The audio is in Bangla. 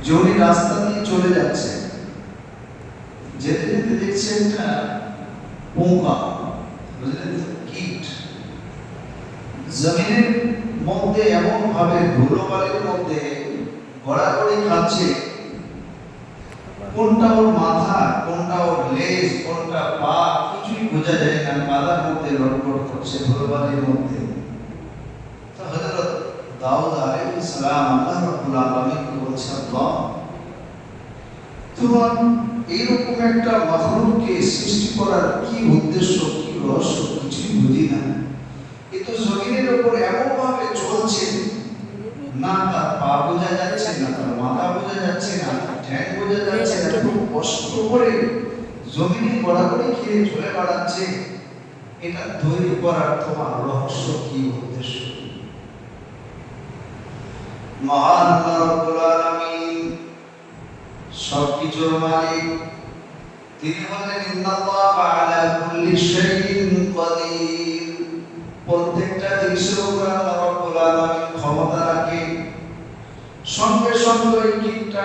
যে উনি রাস্তা দিয়ে চলে যাচ্ছে, যেতে যেতে দেখছে একটা পোকা, বুঝলেন তো, কীট জমিনের মধ্যে এমন ভাবে ধুলোবালির মধ্যে গড়াগড়ি খাচ্ছে, কোনটা ওর মাথা, কোনটা ওর লেজ, কোনটা পা, কিছুই বোঝা যায় না, কাদার মধ্যে লটপট করছে ধুলোবালির মধ্যে। তো হযরত দাউদ আলাইহিস সালাম আল্লাহ রাব্বুল আলামিনকে বলছে, আল্লাহ তোমার এইরকম একটা মাখলুককে সৃষ্টি করার কি উদ্দেশ্য, কি রহস্য, কিছুই বুঝি না। এ তো জমিনের উপর এমন ভাবে চলছে, না তার পা বোঝা যাচ্ছে না, তার মাথা বোঝা যাচ্ছে না, ঠ্যাং বোঝা যাচ্ছে না, খুব কষ্ট করে জমিনে গড়াগড়ি খেয়ে চলে বেড়াচ্ছে। এটা তৈরি করার তোমার রহস্য কি, উদ্দেশ্য কি? মহান আল্লাহ রাব্বুল আলামিন সবকিছুর মালিক, তিনি বলেন ইন্নাল্লাহা আলা কুল্লি শাইইন কাদির। প্রত্যেকটা জিনিসের উপর আল্লাহ রাব্বুল আলামিন ক্ষমতা রাখেন। সঙ্গে সঙ্গে ওই কীটটা